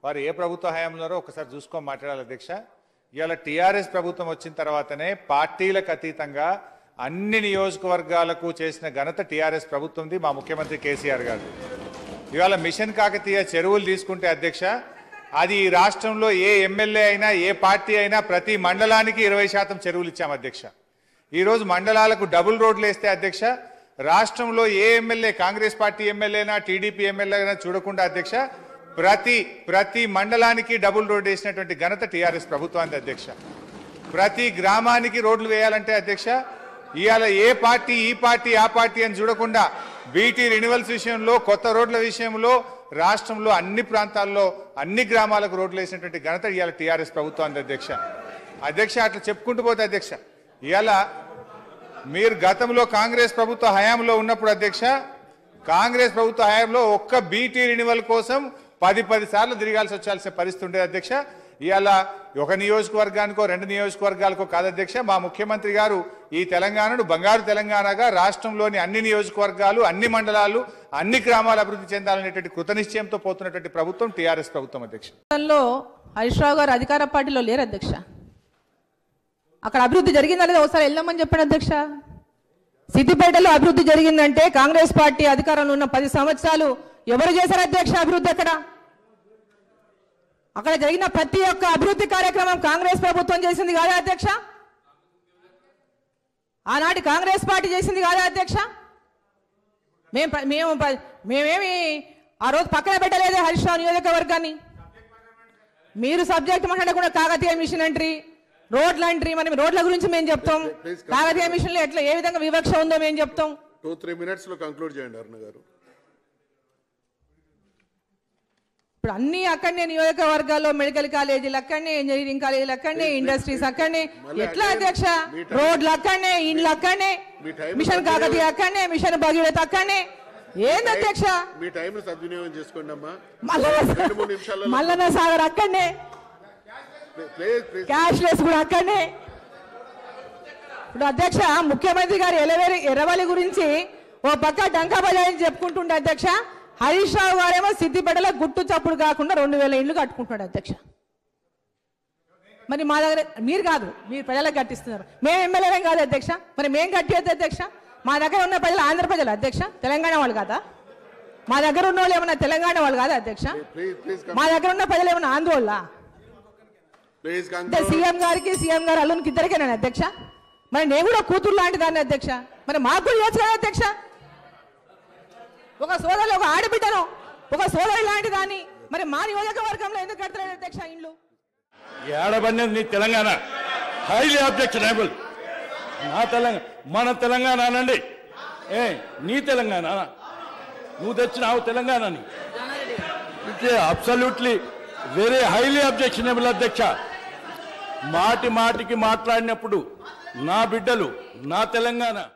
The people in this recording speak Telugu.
వారు ఏ ప్రభుత్వ హయాంలో ఉన్నారో ఒకసారి చూసుకొని మాట్లాడాలి అధ్యక్ష. ఇవాళ టీఆర్ఎస్ ప్రభుత్వం వచ్చిన తర్వాతనే పార్టీలకు అతీతంగా అన్ని నియోజకవర్గాలకు చేసిన ఘనత టీఆర్ఎస్ ప్రభుత్వంది, మా ముఖ్యమంత్రి కేసీఆర్ గారు. ఇవాళ మిషన్ కాకతీయ చెరువులు తీసుకుంటే అధ్యక్ష, అది ఈ రాష్ట్రంలో ఏ ఎమ్మెల్యే అయినా ఏ పార్టీ అయినా ప్రతి మండలానికి 20% చెరువులు ఇచ్చాం అధ్యక్ష. ఈరోజు మండలాలకు డబుల్ రోడ్లు వేస్తే అధ్యక్ష, రాష్ట్రంలో ఏ ఎమ్మెల్యే, కాంగ్రెస్ పార్టీ ఎమ్మెల్యేనా టీడీపీ ఎమ్మెల్యే అయినా చూడకుండా అధ్యక్ష, ప్రతి మండలానికి డబుల్ రోడ్ వేసినటువంటి ఘనత టీఆర్ఎస్ ప్రభుత్వానికి అధ్యక్ష. ప్రతి గ్రామానికి రోడ్లు వేయాలంటే అధ్యక్ష, ఇవాళ ఏ పార్టీ ఈ పార్టీ ఆ పార్టీ అని చూడకుండా బీటీ రెన్యువల్స్ విషయంలో, కొత్త రోడ్ల విషయంలో రాష్ట్రంలో అన్ని ప్రాంతాల్లో అన్ని గ్రామాలకు రోడ్లు వేసినటువంటి ఘనత ఇవాళ టీఆర్ఎస్ ప్రభుత్వానికి అధ్యక్ష. అట్లా చెప్పుకుంటూ పోతే అధ్యక్ష, ఇవాళ మీరు గతంలో కాంగ్రెస్ ప్రభుత్వ హయాంలో ఉన్నప్పుడు అధ్యక్ష, కాంగ్రెస్ ప్రభుత్వ హయాంలో ఒక్క బీటీ రెన్యువల్ కోసం 10 సార్లు తిరగాల్సి వచ్చాల్సిన పరిస్థితి ఉండేది అధ్యక్ష. ఇవాళ ఒక నియోజకవర్గానికో 2 నియోజకవర్గాలకో కాదు అధ్యక్ష, మా ముఖ్యమంత్రి గారు ఈ తెలంగాణను బంగారు తెలంగాణగా, రాష్ట్రంలోని అన్ని నియోజకవర్గాలు, అన్ని మండలాలు, అన్ని గ్రామాలు అభివృద్ధి చెందాలనేటువంటి కృతనిశ్చయంతో పోతున్నటువంటి ప్రభుత్వం టీఆర్ఎస్ ప్రభుత్వం అధ్యక్ష. హరీష్ రావు గారు అధికార పార్టీలో లేరు అధ్యక్ష. అక్కడ అభివృద్ధి జరిగిందా లేదా ఒకసారి వెళ్దామని చెప్పాడు అధ్యక్ష. సిద్దిపేటలో అభివృద్ధి జరిగిందంటే కాంగ్రెస్ పార్టీ అధికారంలో ఉన్న 10 సంవత్సరాలు ఎవరు చేశారు అధ్యక్ష అభివృద్ధి? అక్కడ జరిగిన ప్రతి ఒక్క అభివృద్ధి కార్యక్రమం కాంగ్రెస్ ప్రభుత్వం చేసింది కాదా అధ్యక్ష? ఆనాటి కాంగ్రెస్ పార్టీ చేసింది కాదా అధ్యక్ష? మేమేమి ఆ రోజు పక్కన పెట్టలేదే హరీష్ రావు నియోజకవర్గాన్ని. మీరు సబ్జెక్ట్ మాట్లాడకుండా కాకతీయ మిషన్ అంటారు, రోడ్లు అంటారు. మనం రోడ్ల గురించి మేము చెప్తాం, కాకతీయ మిషన్ లో ఎట్లా ఏ విధంగా వివక్ష ఉందో మేము చెప్తాం. 2-3 minutes లో కంక్లూడ్ చేయండి అరుణ గారు. ఇప్పుడు అన్ని అక్కడనే నియోజకవర్గాల్లో మెడికల్ కాలేజీలు అక్కడనే, ఇంజనీరింగ్ కాలేజీలు అక్కడనే, ఇండస్ట్రీస్ అక్కడనే. ఎట్లా అధ్యక్ష? రోడ్లు అక్కడనే, ఇండ్లు అక్కడనే, మిషన్ కాకతీయ అక్కడనే, మిషన్ భగీరథ అక్కడనే. ఏంది అధ్యక్ష? మీ టైం సద్వినియోగం చేసుకోండి అమ్మా. మల్లన్న సాగర్ అక్కడనే, క్యాష్ లెస్ కూడా అక్కడనే. ఇప్పుడు అధ్యక్ష ముఖ్యమంత్రి గారు ఎర్రవల్లి గురించి ఓ పక్క డంకా బజాయి చెప్పుకుంటుండే అధ్యక్ష, హరీష్ రావు గారేమో సిద్దిపేటలో గుట్టు చప్పుడు కాకుండా 2000 ఇళ్లు కట్టుకుంటున్నాడు అధ్యక్ష. మరి మా దగ్గర మీరు కాదు, మీరు ప్రజలకు కట్టిస్తున్నారు. మేము ఎమ్మెల్యేం కాదు అధ్యక్ష, మరి మేము కట్టేది అధ్యక్ష. మా దగ్గర ఉన్న ప్రజలు ఆంధ్ర ప్రజలు అధ్యక్ష, తెలంగాణ వాళ్ళు కాదా? మా దగ్గర ఉన్న వాళ్ళు ఏమన్నా తెలంగాణ వాళ్ళు కాదా అధ్యక్ష? మా దగ్గర ఉన్న ప్రజలు ఏమన్నా ఆందోళన? అంటే సీఎం గారు అల్లునికి ఇద్దరికేనా అధ్యక్ష? మరి నేను కూడా కూతురు లాంటి దాన్ని అధ్యక్ష, మరి మాకు కూడా చేయొచ్చు కదా అధ్యక్ష. ఒక సోదరు, ఒక ఆడబిడ్డను, ఒక సోదరి లాంటి దాన్ని మరి మా నియోజకవర్గంలో ఎందుకు కడతలేదు అధ్యక్ష ఇండ్లు? ఏడబడినది నీ తెలంగాణ, హైలీ అబ్జెక్షనబుల్. నా తెలంగాణ, మన తెలంగాణ అనండి. నీ తెలంగాణ నువ్వు తెచ్చినావు తెలంగాణని. It's absolutely very highly objectionable అధ్యక్ష. మాటికి మాట్లాడినప్పుడు నా బిడ్డలు, నా తెలంగాణ